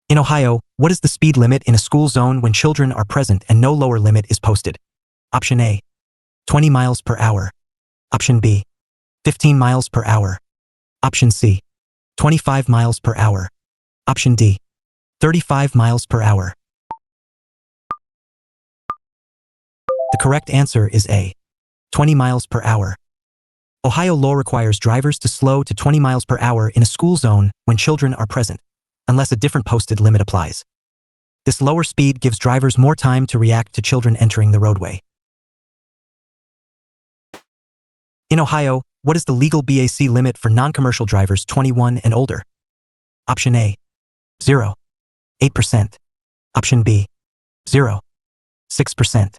In Ohio, what is the speed limit in a school zone when children are present and no lower limit is posted? Option A, 20 miles per hour. Option B, 15 miles per hour. Option C, 25 miles per hour. Option D, 35 miles per hour. The correct answer is A, 20 miles per hour. Ohio law requires drivers to slow to 20 miles per hour in a school zone when children are present, unless a different posted limit applies. This lower speed gives drivers more time to react to children entering the roadway. In Ohio, what is the legal BAC limit for non-commercial drivers 21 and older? Option A, 0, 8%. Option B, 0, 6%.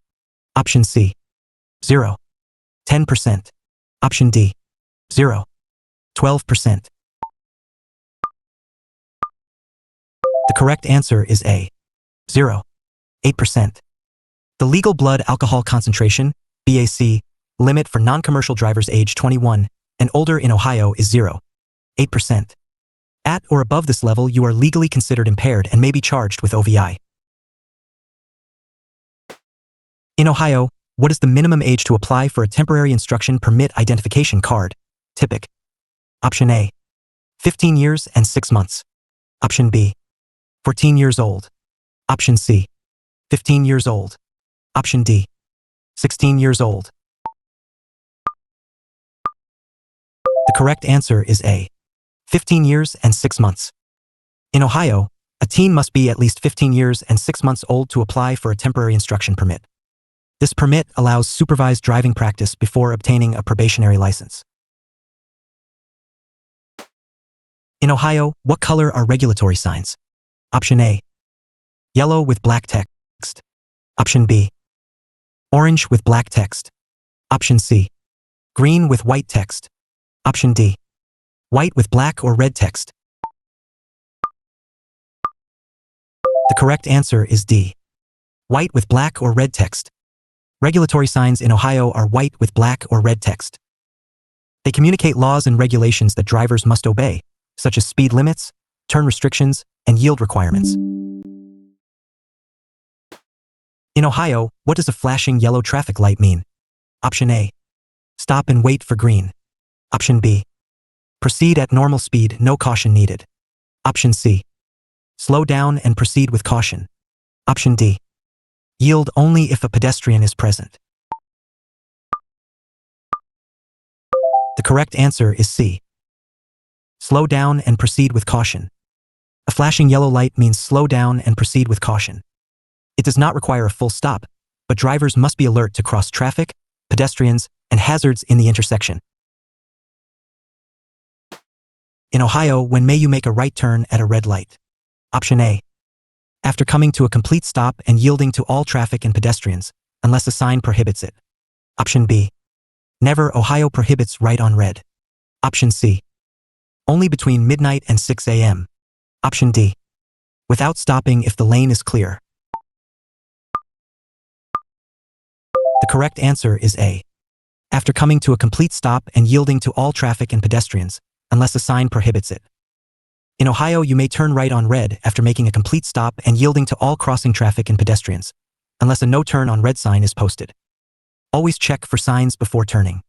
Option C, 0, 10%. Option D, 0, 12%. The correct answer is A, 0, 8%. The legal blood alcohol concentration, BAC, limit for non-commercial drivers age 21 and older in Ohio is 0, 8%. At or above this level, you are legally considered impaired and may be charged with OVI. In Ohio, what is the minimum age to apply for a temporary instruction permit identification card, TIPIC? Option A, 15 years and 6 months. Option B, 14 years old. Option C, 15 years old. Option D, 16 years old. The correct answer is A, 15 years and 6 months. In Ohio, a teen must be at least 15 years and 6 months old to apply for a temporary instruction permit. This permit allows supervised driving practice before obtaining a probationary license. In Ohio, what color are regulatory signs? Option A, yellow with black text. Option B, orange with black text. Option C, green with white text. Option D, white with black or red text. The correct answer is D, white with black or red text. Regulatory signs in Ohio are white with black or red text. They communicate laws and regulations that drivers must obey, such as speed limits, turn restrictions, and yield requirements. In Ohio, what does a flashing yellow traffic light mean? Option A, stop and wait for green. Option B, proceed at normal speed, no caution needed. Option C, slow down and proceed with caution. Option D, yield only if a pedestrian is present. The correct answer is C, slow down and proceed with caution. A flashing yellow light means slow down and proceed with caution. It does not require a full stop, but drivers must be alert to cross traffic, pedestrians, and hazards in the intersection. In Ohio, when may you make a right turn at a red light? Option A, after coming to a complete stop and yielding to all traffic and pedestrians, unless a sign prohibits it. Option B, never. Ohio prohibits right on red. Option C, only between midnight and 6 a.m. Option D, without stopping if the lane is clear. The correct answer is A, after coming to a complete stop and yielding to all traffic and pedestrians, unless a sign prohibits it. In Ohio, you may turn right on red after making a complete stop and yielding to all crossing traffic and pedestrians, unless a no turn on red sign is posted. Always check for signs before turning.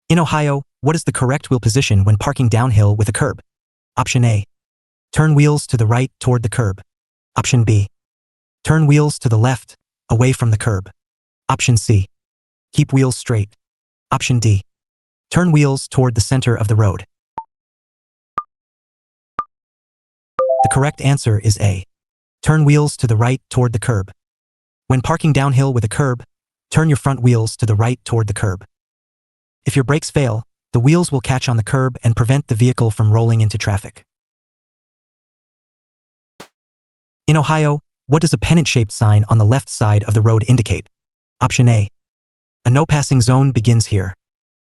In Ohio, what is the correct wheel position when parking downhill with a curb? Option A, turn wheels to the right toward the curb. Option B, turn wheels to the left, away from the curb. Option C, keep wheels straight. Option D, turn wheels toward the center of the road. The correct answer is A, turn wheels to the right toward the curb. When parking downhill with a curb, turn your front wheels to the right toward the curb. If your brakes fail, the wheels will catch on the curb and prevent the vehicle from rolling into traffic. In Ohio, what does a pennant-shaped sign on the left side of the road indicate? Option A, a no passing zone begins here.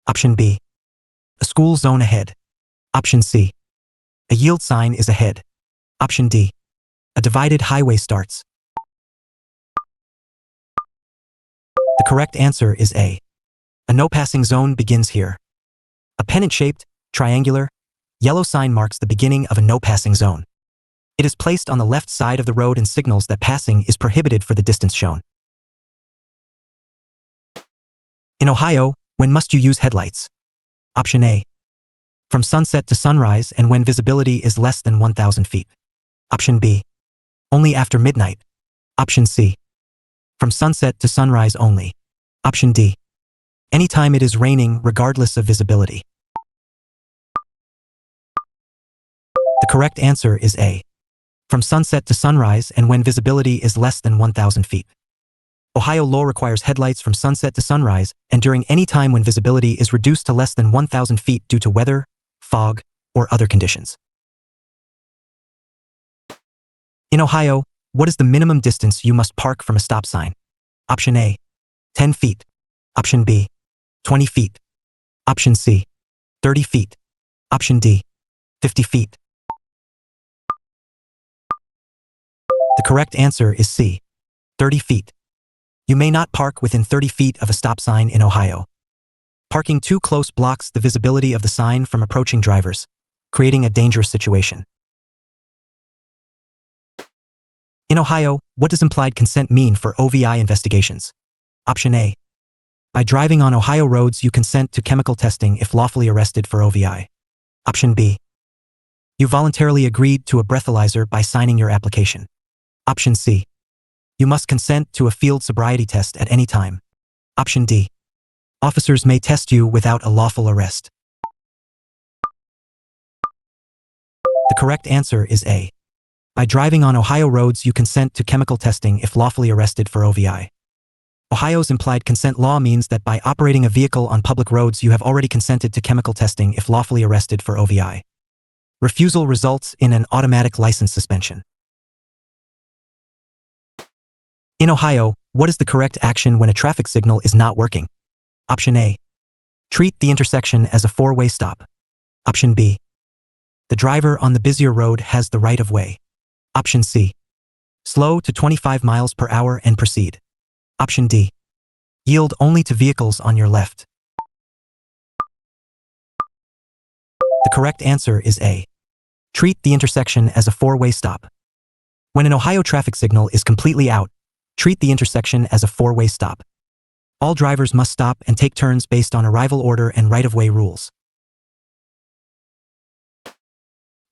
Option B, a school zone ahead. Option C, a yield sign is ahead. Option D, a divided highway starts. The correct answer is A, a no passing zone begins here. A pennant-shaped, triangular, Yellow sign marks the beginning of a no-passing zone. It is placed on the left side of the road and signals that passing is prohibited for the distance shown. In Ohio, when must you use headlights? Option A. From sunset to sunrise and when visibility is less than 1,000 feet. Option B. Only after midnight. Option C. From sunset to sunrise only. Option D. Anytime it is raining regardless of visibility. The correct answer is A. From sunset to sunrise and when visibility is less than 1,000 feet. Ohio law requires headlights from sunset to sunrise and during any time when visibility is reduced to less than 1,000 feet due to weather, fog, or other conditions. In Ohio, what is the minimum distance you must park from a stop sign? Option A. 10 feet. Option B. 20 feet. Option C. 30 feet. Option D. 50 feet. The correct answer is C. 30 feet. You may not park within 30 feet of a stop sign in Ohio. Parking too close blocks the visibility of the sign from approaching drivers, creating a dangerous situation. In Ohio, what does implied consent mean for OVI investigations? Option A. By driving on Ohio roads, you consent to chemical testing if lawfully arrested for OVI. Option B. You voluntarily agreed to a breathalyzer by signing your application. Option C. You must consent to a field sobriety test at any time. Option D. Officers may test you without a lawful arrest. The correct answer is A. By driving on Ohio roads, you consent to chemical testing if lawfully arrested for OVI. Ohio's implied consent law means that by operating a vehicle on public roads, you have already consented to chemical testing if lawfully arrested for OVI. Refusal results in an automatic license suspension. In Ohio, what is the correct action when a traffic signal is not working? Option A. Treat the intersection as a four-way stop. Option B. The driver on the busier road has the right of way. Option C. Slow to 25 miles per hour and proceed. Option D. Yield only to vehicles on your left. The correct answer is A. Treat the intersection as a four-way stop. When an Ohio traffic signal is completely out, treat the intersection as a four-way stop. All drivers must stop and take turns based on arrival order and right-of-way rules.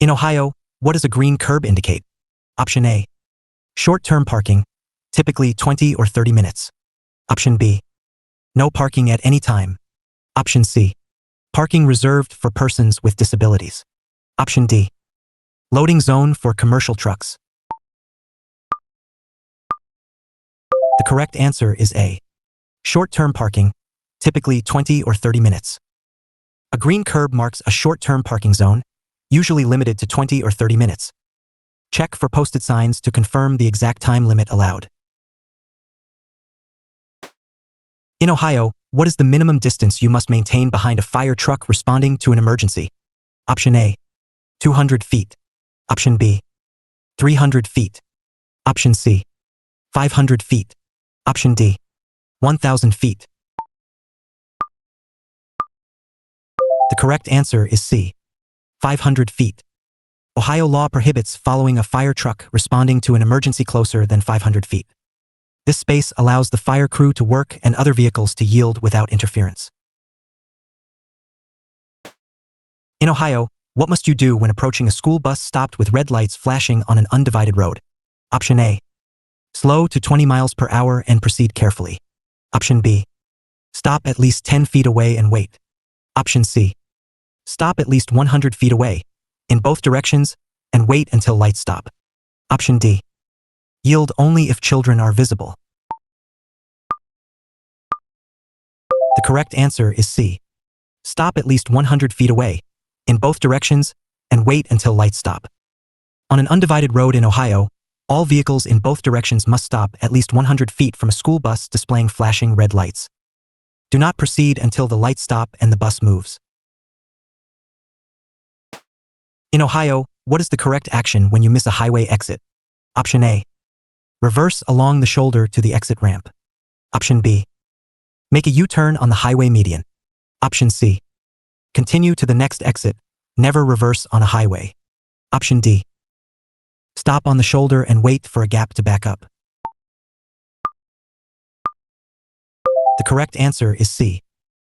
In Ohio, what does a green curb indicate? Option A. Short-term parking, typically 20 or 30 minutes. Option B. No parking at any time. Option C. Parking reserved for persons with disabilities. Option D. Loading zone for commercial trucks. The correct answer is A. Short-term parking, typically 20 or 30 minutes. A green curb marks a short-term parking zone, usually limited to 20 or 30 minutes. Check for posted signs to confirm the exact time limit allowed. In Ohio, what is the minimum distance you must maintain behind a fire truck responding to an emergency? Option A. 200 feet. Option B. 300 feet. Option C. 500 feet. Option D. 1,000 feet. The correct answer is C. 500 feet. Ohio law prohibits following a fire truck responding to an emergency closer than 500 feet. This space allows the fire crew to work and other vehicles to yield without interference. In Ohio, what must you do when approaching a school bus stopped with red lights flashing on an undivided road? Option A. Slow to 20 miles per hour and proceed carefully. Option B. Stop at least 10 feet away and wait. Option C. Stop at least 100 feet away, in both directions, and wait until lights stop. Option D. Yield only if children are visible. The correct answer is C. Stop at least 100 feet away, in both directions, and wait until lights stop. On an undivided road in Ohio, all vehicles in both directions must stop at least 100 feet from a school bus displaying flashing red lights. Do not proceed until the lights stop and the bus moves. In Ohio, what is the correct action when you miss a highway exit? Option A. Reverse along the shoulder to the exit ramp. Option B. Make a U-turn on the highway median. Option C. Continue to the next exit, Never reverse on a highway. Option D. Stop on the shoulder and wait for a gap to back up. The correct answer is C.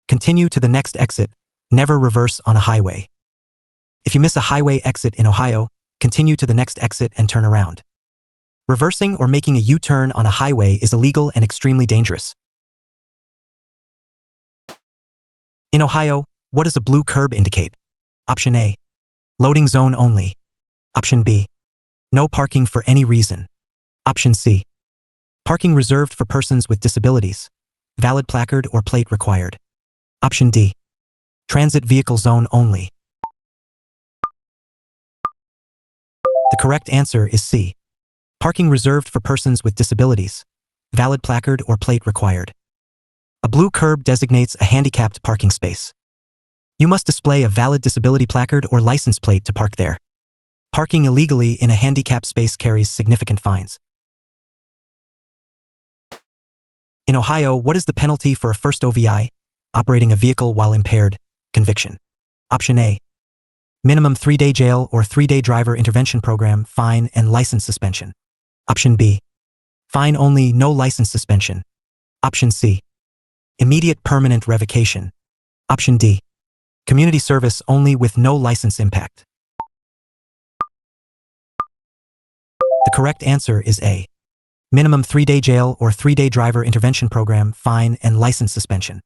Continue to the next exit. Never reverse on a highway. If you miss a highway exit in Ohio, continue to the next exit and turn around. Reversing or making a U-turn on a highway is illegal and extremely dangerous. In Ohio, what does a blue curb indicate? Option A. Loading zone only. Option B. No parking for any reason. Option C. Parking reserved for persons with disabilities. Valid placard or plate required. Option D. Transit vehicle zone only. The correct answer is C. Parking reserved for persons with disabilities. Valid placard or plate required. A blue curb designates a handicapped parking space. You must display a valid disability placard or license plate to park there. Parking illegally in a handicapped space carries significant fines. In Ohio, what is the penalty for a first OVI, operating a vehicle while impaired, conviction? Option A. Minimum 3-day jail or 3-day driver intervention program, fine, and license suspension. Option B. Fine only, no license suspension. Option C. Immediate permanent revocation. Option D. Community service only with no license impact. The correct answer is A. Minimum 3-day jail or 3-day driver intervention program, fine, and license suspension.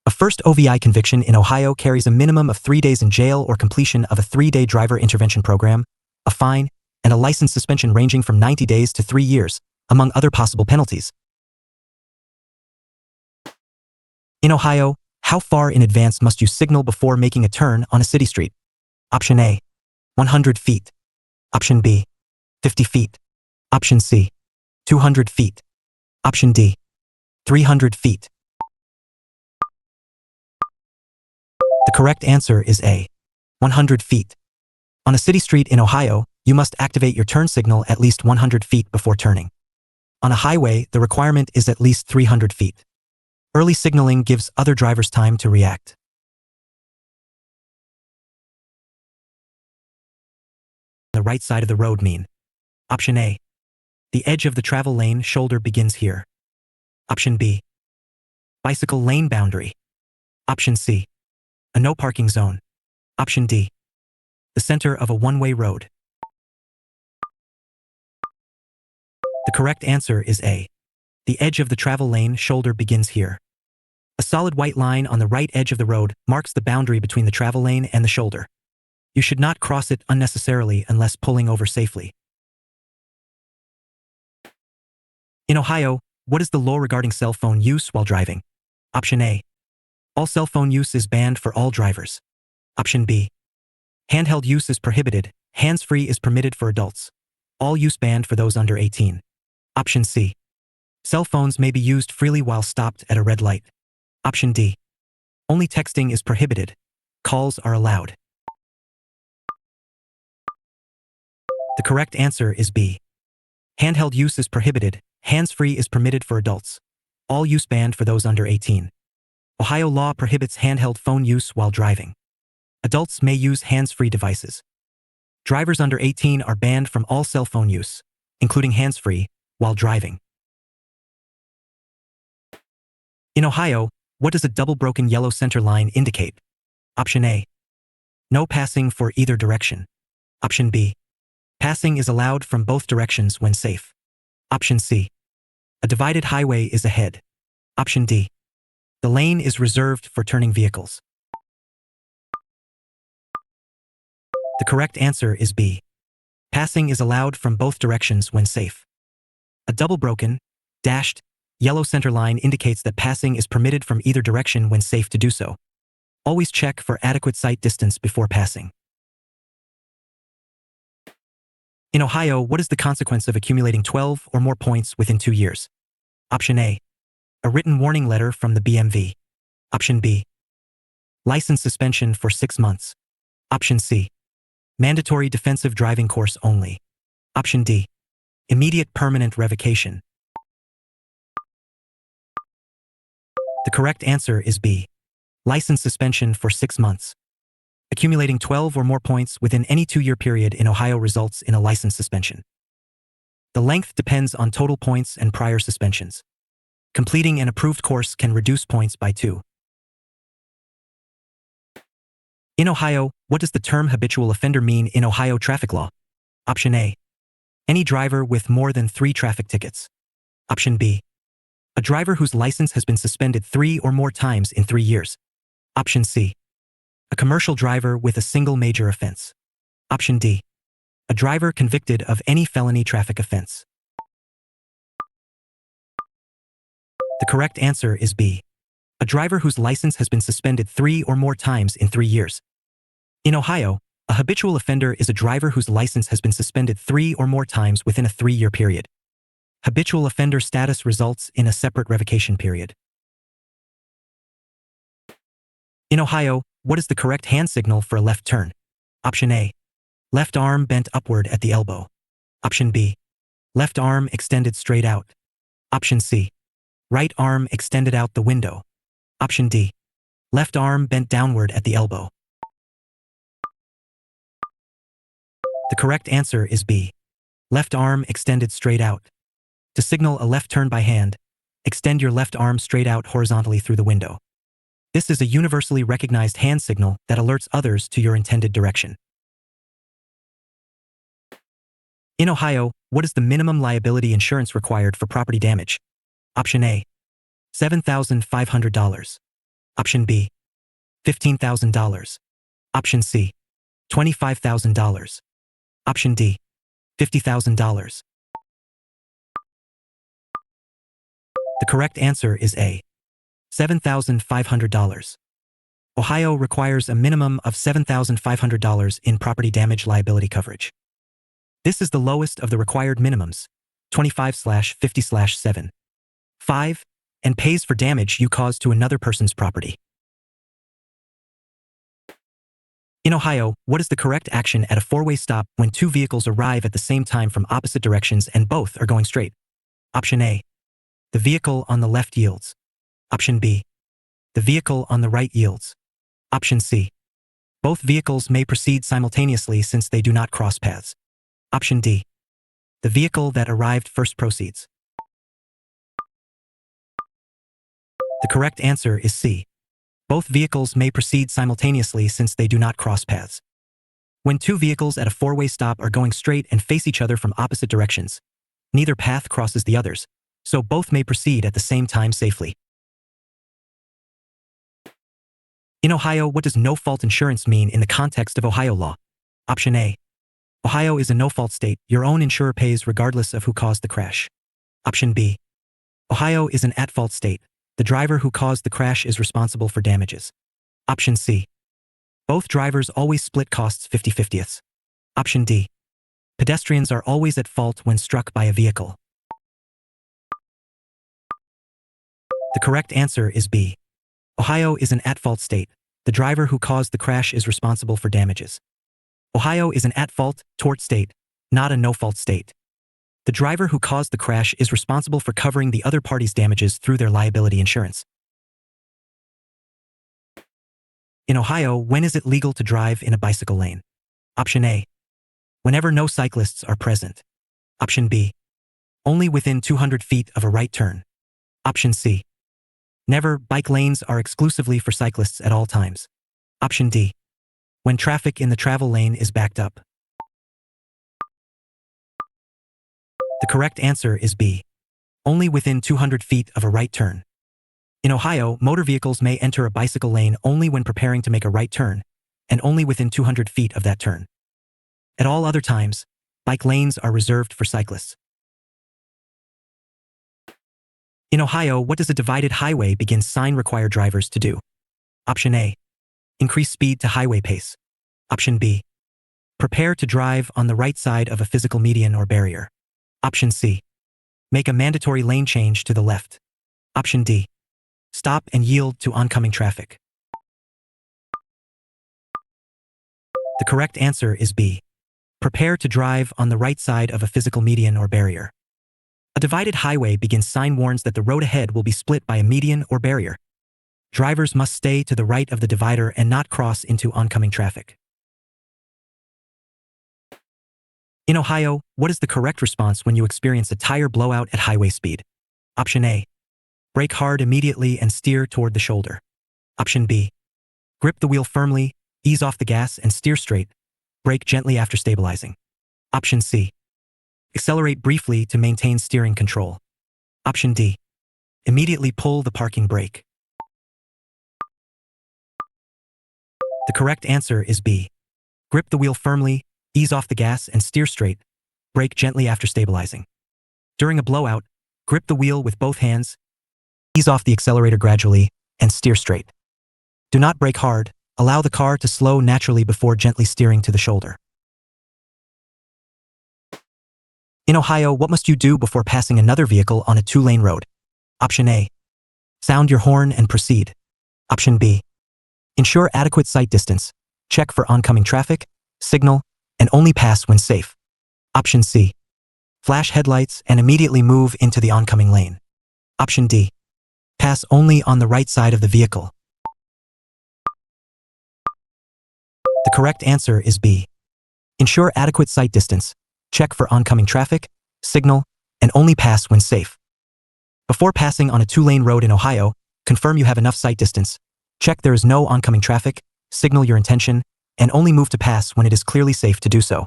A first OVI conviction in Ohio carries a minimum of 3 days in jail or completion of a 3-day driver intervention program, a fine, and a license suspension ranging from 90 days to 3 years, among other possible penalties. In Ohio, how far in advance must you signal before making a turn on a city street? Option A. 100 feet. Option B. 50 feet. Option C. 200 feet. Option D. 300 feet. The correct answer is A. 100 feet. On a city street in Ohio, you must activate your turn signal at least 100 feet before turning. On a highway, the requirement is at least 300 feet. Early signaling gives other drivers time to react. The right side of the road mean? Option A. The edge of the travel lane shoulder begins here. Option B. Bicycle lane boundary. Option C. A no parking zone. Option D. The center of a one-way road. The correct answer is A. The edge of the travel lane shoulder begins here. A solid white line on the right edge of the road marks the boundary between the travel lane and the shoulder. You should not cross it unnecessarily unless pulling over safely. In Ohio, what is the law regarding cell phone use while driving? Option A. All cell phone use is banned for all drivers. Option B. Handheld use is prohibited. Hands-free is permitted for adults. All use banned for those under 18. Option C. Cell phones may be used freely while stopped at a red light. Option D. Only texting is prohibited. Calls are allowed. The correct answer is B. Handheld use is prohibited. Hands-free is permitted for adults. All use banned for those under 18. Ohio law prohibits handheld phone use while driving. Adults may use hands-free devices. Drivers under 18 are banned from all cell phone use, including hands-free, while driving. In Ohio, what does a double broken yellow center line indicate? Option A. No passing for either direction. Option B. Passing is allowed from both directions when safe. Option C. A divided highway is ahead. Option D. The lane is reserved for turning vehicles. The correct answer is B. Passing is allowed from both directions when safe. A double broken, dashed, yellow center line indicates that passing is permitted from either direction when safe to do so. Always check for adequate sight distance before passing. In Ohio, what is the consequence of accumulating 12 or more points within 2 years? Option A. A written warning letter from the DMV. Option B. License suspension for 6 months. Option C. Mandatory defensive driving course only. Option D. Immediate permanent revocation. The correct answer is B. License suspension for 6 months. Accumulating 12 or more points within any 2-year period in Ohio results in a license suspension. The length depends on total points and prior suspensions. Completing an approved course can reduce points by 2. In Ohio, what does the term habitual offender mean in Ohio traffic law? Option A. Any driver with more than 3 traffic tickets. Option B. A driver whose license has been suspended 3 or more times in 3 years. Option C. A commercial driver with a single major offense. Option D. A driver convicted of any felony traffic offense. The correct answer is B. A driver whose license has been suspended 3 or more times in 3 years. In Ohio, a habitual offender is a driver whose license has been suspended 3 or more times within a 3-year period. Habitual offender status results in a separate revocation period. In Ohio, what is the correct hand signal for a left turn? Option A. Left arm bent upward at the elbow. Option B. Left arm extended straight out. Option C. Right arm extended out the window. Option D. Left arm bent downward at the elbow. The correct answer is B. Left arm extended straight out. To signal a left turn by hand, extend your left arm straight out horizontally through the window. This is a universally recognized hand signal that alerts others to your intended direction. In Ohio, what is the minimum liability insurance required for property damage? Option A. $7,500. Option B. $15,000. Option C. $25,000. Option D. $50,000. The correct answer is A. $7,500. Ohio requires a minimum of $7,500 in property damage liability coverage. This is the lowest of the required minimums, 25/50/7. 5, and pays for damage you cause to another person's property. In Ohio, what is the correct action at a 4-way stop when 2 vehicles arrive at the same time from opposite directions and both are going straight? Option A. The vehicle on the left yields. Option B. The vehicle on the right yields. Option C. Both vehicles may proceed simultaneously since they do not cross paths. Option D. The vehicle that arrived first proceeds. The correct answer is C. Both vehicles may proceed simultaneously since they do not cross paths. When 2 vehicles at a 4-way stop are going straight and face each other from opposite directions, neither path crosses the others, so both may proceed at the same time safely. In Ohio, what does no-fault insurance mean in the context of Ohio law? Option A. Ohio is a no-fault state. Your own insurer pays regardless of who caused the crash. Option B. Ohio is an at-fault state. The driver who caused the crash is responsible for damages. Option C. Both drivers always split costs 50/50. Option D. Pedestrians are always at fault when struck by a vehicle. The correct answer is B. Ohio is an at-fault state. The driver who caused the crash is responsible for damages. Ohio is an at-fault, tort state, not a no-fault state. The driver who caused the crash is responsible for covering the other party's damages through their liability insurance. In Ohio, when is it legal to drive in a bicycle lane? Option A. Whenever no cyclists are present. Option B. Only within 200 feet of a right turn. Option C. Never. Bike lanes are exclusively for cyclists at all times. Option D. When traffic in the travel lane is backed up. The correct answer is B. Only within 200 feet of a right turn. In Ohio, motor vehicles may enter a bicycle lane only when preparing to make a right turn, and only within 200 feet of that turn. At all other times, bike lanes are reserved for cyclists. In Ohio, what does a divided highway begin sign require drivers to do? Option A. Increase speed to highway pace. Option B. Prepare to drive on the right side of a physical median or barrier. Option C. Make a mandatory lane change to the left. Option D. Stop and yield to oncoming traffic. The correct answer is B. Prepare to drive on the right side of a physical median or barrier. A divided highway begins sign warns that the road ahead will be split by a median or barrier. Drivers must stay to the right of the divider and not cross into oncoming traffic. In Ohio, what is the correct response when you experience a tire blowout at highway speed? Option A. Brake hard immediately and steer toward the shoulder. Option B. Grip the wheel firmly, ease off the gas and steer straight. Brake gently after stabilizing. Option C. Accelerate briefly to maintain steering control. Option D. Immediately pull the parking brake. The correct answer is B. Grip the wheel firmly, ease off the gas and steer straight. Brake gently after stabilizing. During a blowout, grip the wheel with both hands, ease off the accelerator gradually, and steer straight. Do not brake hard. Allow the car to slow naturally before gently steering to the shoulder. In Ohio, what must you do before passing another vehicle on a 2-lane road? Option A. Sound your horn and proceed. Option B. Ensure adequate sight distance. Check for oncoming traffic, signal, and only pass when safe. Option C. Flash headlights and immediately move into the oncoming lane. Option D. Pass only on the right side of the vehicle. The correct answer is B. Ensure adequate sight distance. Check for oncoming traffic, signal, and only pass when safe. Before passing on a 2-lane road in Ohio, confirm you have enough sight distance. Check there is no oncoming traffic, signal your intention, and only move to pass when it is clearly safe to do so.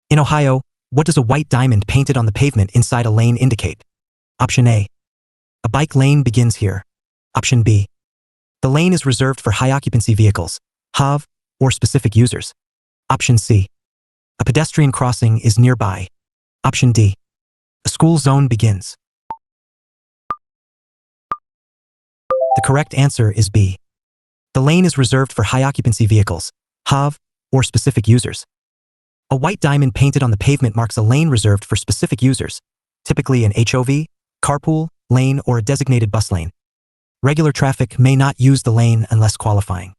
In Ohio, what does a white diamond painted on the pavement inside a lane indicate? Option A. A bike lane begins here. Option B. The lane is reserved for high-occupancy vehicles, HOV, or specific users. Option C. A pedestrian crossing is nearby. Option D. A school zone begins. The correct answer is B. The lane is reserved for high-occupancy vehicles, HOV, or specific users. A white diamond painted on the pavement marks a lane reserved for specific users, typically an HOV, carpool, lane, or a designated bus lane. Regular traffic may not use the lane unless qualifying.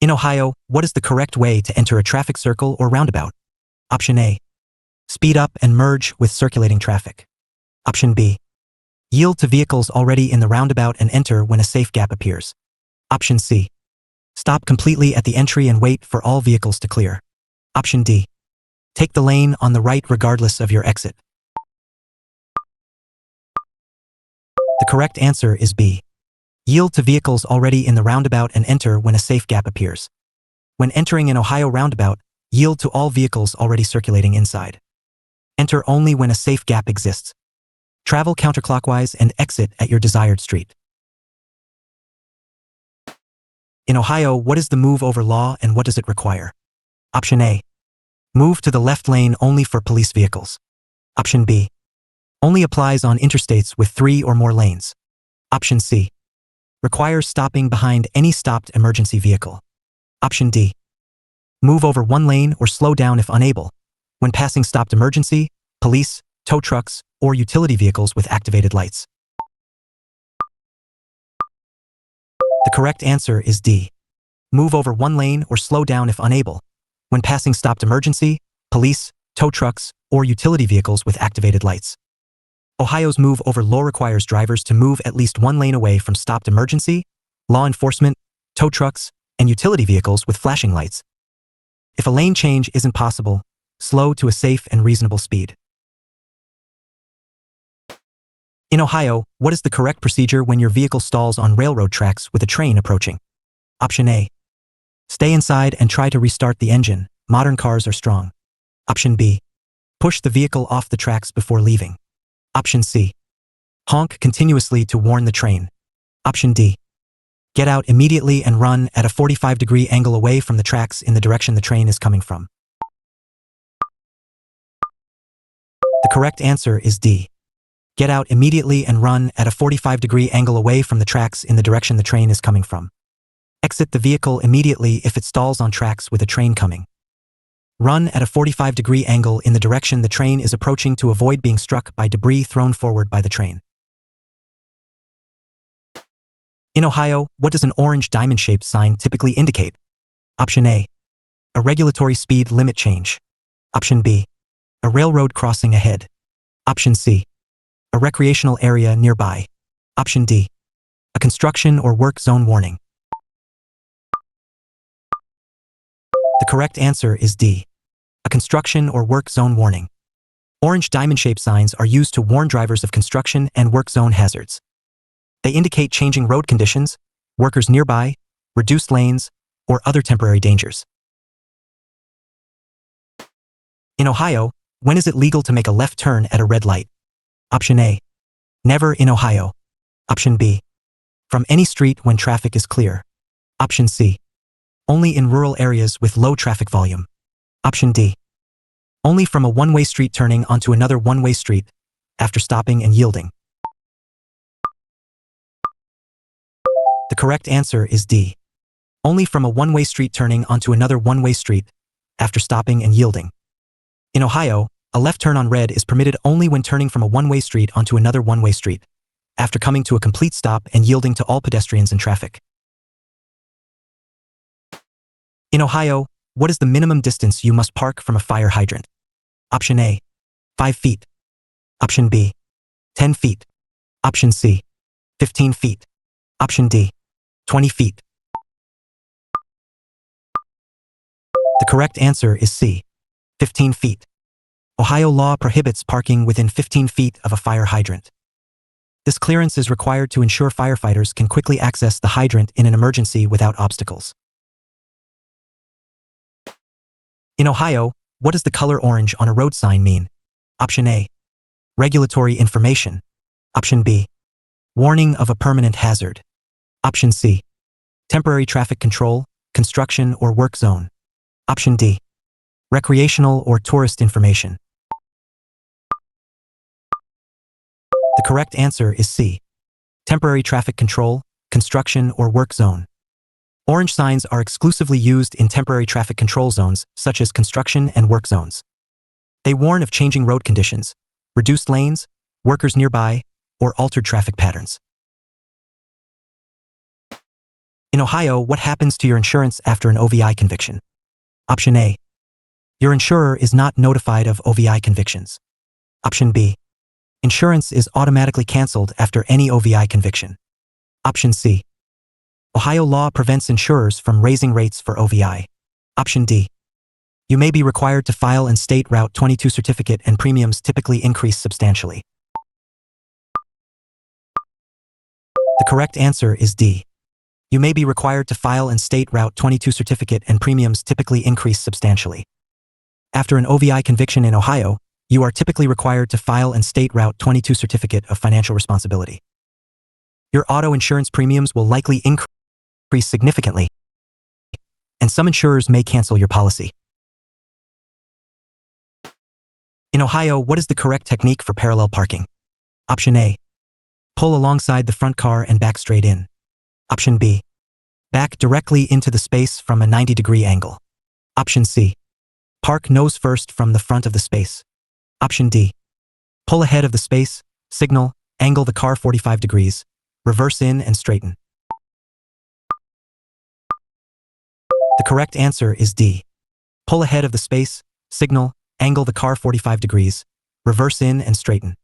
In Ohio, what is the correct way to enter a traffic circle or roundabout? Option A. Speed up and merge with circulating traffic. Option B. Yield to vehicles already in the roundabout and enter when a safe gap appears. Option C. Stop completely at the entry and wait for all vehicles to clear. Option D. Take the lane on the right regardless of your exit. The correct answer is B. Yield to vehicles already in the roundabout and enter when a safe gap appears. When entering an Ohio roundabout, yield to all vehicles already circulating inside. Enter only when a safe gap exists. Travel counterclockwise and exit at your desired street. In Ohio, what is the move over law and what does it require? Option A. Move to the left lane only for police vehicles. Option B. Only applies on interstates with 3 or more lanes. Option C. Requires stopping behind any stopped emergency vehicle. Option D. Move over 1 lane or slow down if unable, when passing stopped emergency, police, tow trucks, or utility vehicles with activated lights. The correct answer is D. Move over 1 lane or slow down if unable, when passing stopped emergency, police, tow trucks, or utility vehicles with activated lights. Ohio's move over law requires drivers to move at least 1 lane away from stopped emergency, law enforcement, tow trucks, and utility vehicles with flashing lights. If a lane change isn't possible, slow to a safe and reasonable speed. In Ohio, what is the correct procedure when your vehicle stalls on railroad tracks with a train approaching? Option A. Stay inside and try to restart the engine. Modern cars are strong. Option B. Push the vehicle off the tracks before leaving. Option C. Honk continuously to warn the train. Option D. Get out immediately and run at a 45-degree angle away from the tracks in the direction the train is coming from. The correct answer is D. Get out immediately and run at a 45-degree angle away from the tracks in the direction the train is coming from. Exit the vehicle immediately if it stalls on tracks with a train coming. Run at a 45-degree angle in the direction the train is approaching to avoid being struck by debris thrown forward by the train. In Ohio, what does an orange diamond-shaped sign typically indicate? Option A. A regulatory speed limit change. Option B. A railroad crossing ahead. Option C. A recreational area nearby. Option D. A construction or work zone warning. The correct answer is D. A construction or work zone warning. Orange diamond-shaped signs are used to warn drivers of construction and work zone hazards. They indicate changing road conditions, workers nearby, reduced lanes, or other temporary dangers. In Ohio, when is it legal to make a left turn at a red light? Option A. Never in Ohio. Option B. From any street when traffic is clear. Option C. Only in rural areas with low traffic volume. Option D. Only from a one-way street turning onto another one-way street after stopping and yielding. The correct answer is D. Only from a one-way street turning onto another one-way street after stopping and yielding. In Ohio, a left turn on red is permitted only when turning from a one-way street onto another one-way street after coming to a complete stop and yielding to all pedestrians and traffic. In Ohio, what is the minimum distance you must park from a fire hydrant? Option A. 5 feet. Option B. 10 feet. Option C. 15 feet. Option D. 20 feet. The correct answer is C. 15 feet. Ohio law prohibits parking within 15 feet of a fire hydrant. This clearance is required to ensure firefighters can quickly access the hydrant in an emergency without obstacles. In Ohio, what does the color orange on a road sign mean? Option A. Regulatory information. Option B. Warning of a permanent hazard. Option C. Temporary traffic control, construction or work zone. Option D. Recreational or tourist information. The correct answer is C. Temporary traffic control, construction or work zone. Orange signs are exclusively used in temporary traffic control zones, such as construction and work zones. They warn of changing road conditions, reduced lanes, workers nearby, or altered traffic patterns. In Ohio, what happens to your insurance after an OVI conviction? Option A. Your insurer is not notified of OVI convictions. Option B. Insurance is automatically canceled after any OVI conviction. Option C. Ohio law prevents insurers from raising rates for OVI. Option D. You may be required to file and state Route 22 certificate and premiums typically increase substantially. The correct answer is D. You may be required to file and state Route 22 certificate and premiums typically increase substantially. After an OVI conviction in Ohio, you are typically required to file and state Route 22 certificate of financial responsibility. Your auto insurance premiums will likely increase significantly, and some insurers may cancel your policy. In Ohio, what is the correct technique for parallel parking? Option A. Pull alongside the front car and back straight in. Option B. Back directly into the space from a 90-degree angle. Option C. Park nose first from the front of the space. Option D. Pull ahead of the space, signal, angle the car 45 degrees, reverse in and straighten. The correct answer is D. Pull ahead of the space, signal, angle the car 45 degrees, reverse in and straighten.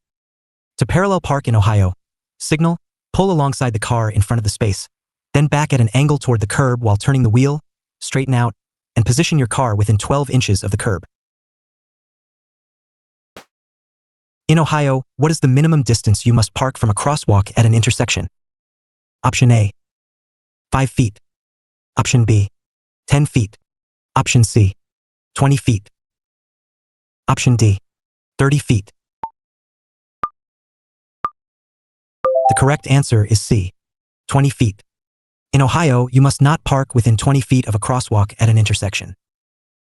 To parallel park in Ohio, signal, pull alongside the car in front of the space, then back at an angle toward the curb while turning the wheel, straighten out, and position your car within 12 inches of the curb. In Ohio, what is the minimum distance you must park from a crosswalk at an intersection? Option A. 5 feet. Option B. 10 feet. Option C. 20 feet. Option D. 30 feet. The correct answer is C. 20 feet. In Ohio, you must not park within 20 feet of a crosswalk at an intersection.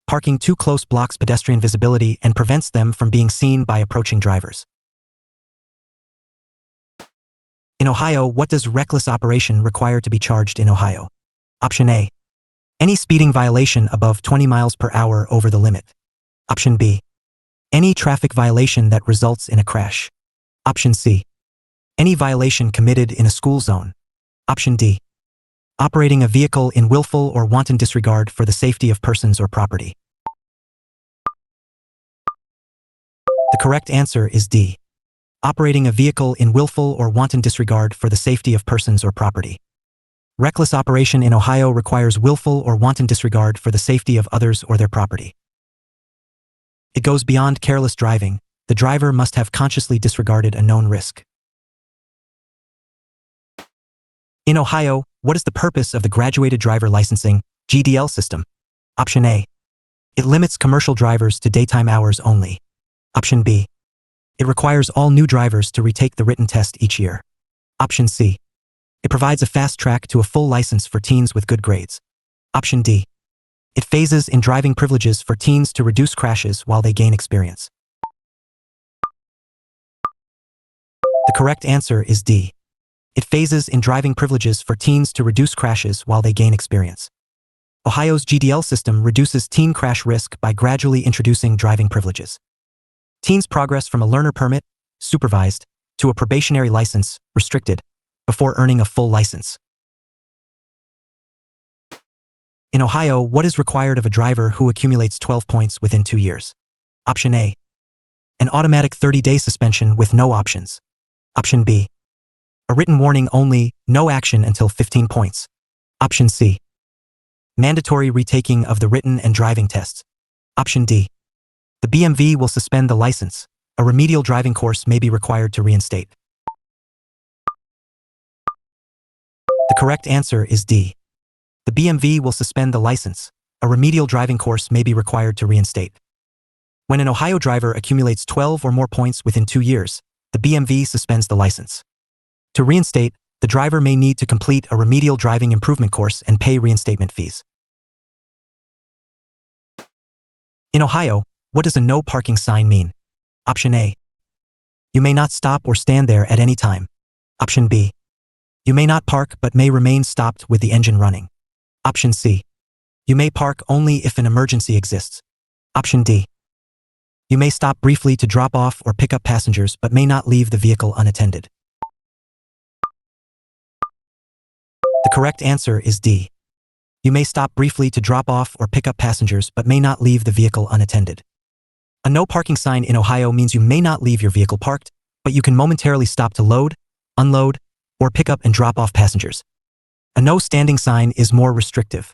Parking too close blocks pedestrian visibility and prevents them from being seen by approaching drivers. In Ohio, what does reckless operation require to be charged in Ohio? Option A. Any speeding violation above 20 miles per hour over the limit. Option B. Any traffic violation that results in a crash. Option C. Any violation committed in a school zone. Option D. Operating a vehicle in willful or wanton disregard for the safety of persons or property. The correct answer is D. Operating a vehicle in willful or wanton disregard for the safety of persons or property. Reckless operation in Ohio requires willful or wanton disregard for the safety of others or their property. It goes beyond careless driving. The driver must have consciously disregarded a known risk. In Ohio, what is the purpose of the Graduated Driver Licensing (GDL) system? Option A. It limits commercial drivers to daytime hours only. Option B. It requires all new drivers to retake the written test each year. Option C. It provides a fast track to a full license for teens with good grades. Option D. It phases in driving privileges for teens to reduce crashes while they gain experience. The correct answer is D. It phases in driving privileges for teens to reduce crashes while they gain experience. Ohio's GDL system reduces teen crash risk by gradually introducing driving privileges. Teens progress from a learner permit, supervised, to a probationary license, restricted, before earning a full license. In Ohio, what is required of a driver who accumulates 12 points within 2 years? Option A. An automatic 30-day suspension with no options. Option B. A written warning only, no action until 15 points. Option C. Mandatory retaking of the written and driving tests. Option D. The DMV will suspend the license. A remedial driving course may be required to reinstate. The correct answer is D. The DMV will suspend the license. A remedial driving course may be required to reinstate. When an Ohio driver accumulates 12 or more points within 2 years, the DMV suspends the license. To reinstate, the driver may need to complete a remedial driving improvement course and pay reinstatement fees. In Ohio, what does a no parking sign mean? Option A. You may not stop or stand there at any time. Option B. You may not park but may remain stopped with the engine running. Option C. You may park only if an emergency exists. Option D. You may stop briefly to drop off or pick up passengers but may not leave the vehicle unattended. The correct answer is D. You may stop briefly to drop off or pick up passengers but may not leave the vehicle unattended. A no parking sign in Ohio means you may not leave your vehicle parked, but you can momentarily stop to load, unload, or pick up and drop off passengers. A no standing sign is more restrictive.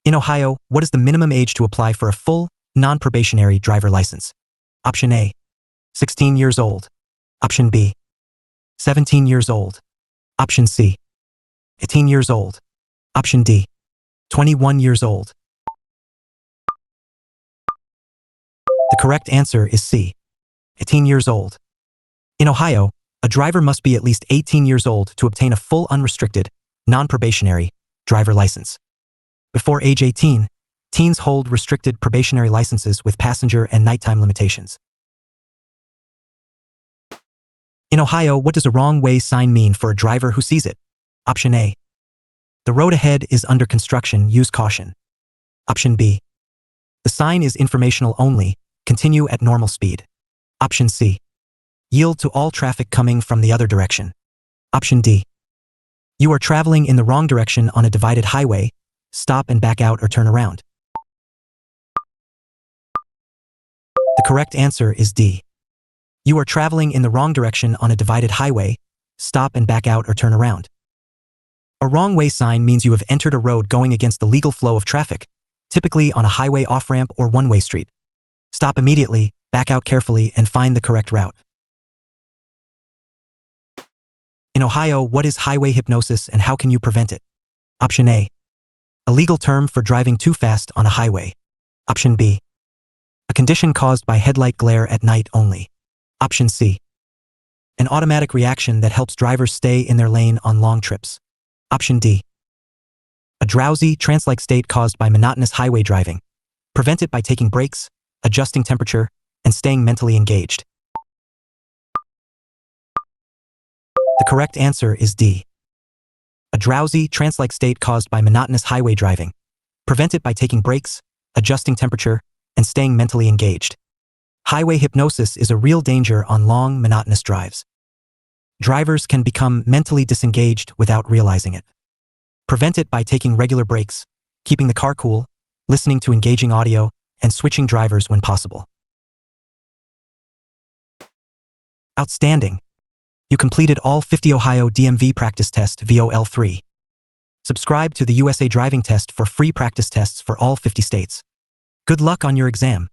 In Ohio, what is the minimum age to apply for a full, non-probationary driver license? Option A. 16 years old. Option B. 17 years old. Option C. 18 years old. Option D. 21 years old. The correct answer is C. 18 years old. In Ohio, a driver must be at least 18 years old to obtain a full unrestricted, non-probationary driver license. Before age 18, teens hold restricted probationary licenses with passenger and nighttime limitations. In Ohio, what does a wrong way sign mean for a driver who sees it? Option A. The road ahead is under construction, use caution. Option B. The sign is informational only, continue at normal speed. Option C. Yield to all traffic coming from the other direction. Option D. You are traveling in the wrong direction on a divided highway, stop and back out or turn around. The correct answer is D. You are traveling in the wrong direction on a divided highway, stop and back out or turn around. A wrong way sign means you have entered a road going against the legal flow of traffic, typically on a highway off-ramp or one-way street. Stop immediately, back out carefully, and find the correct route. In Ohio, what is highway hypnosis and how can you prevent it? Option A. A legal term for driving too fast on a highway. Option B. A condition caused by headlight glare at night only. Option C. An automatic reaction that helps drivers stay in their lane on long trips. Option D. A drowsy, trance-like state caused by monotonous highway driving. Prevent it by taking breaks, adjusting temperature, and staying mentally engaged. The correct answer is D. A drowsy, trance-like state caused by monotonous highway driving. Prevent it by taking breaks, adjusting temperature, and staying mentally engaged. Highway hypnosis is a real danger on long, monotonous drives. Drivers can become mentally disengaged without realizing it. Prevent it by taking regular breaks, keeping the car cool, listening to engaging audio, and switching drivers when possible. Outstanding! You completed all 50 Ohio DMV practice test VOL3. Subscribe to the USA Driving Test for free practice tests for all 50 states. Good luck on your exam.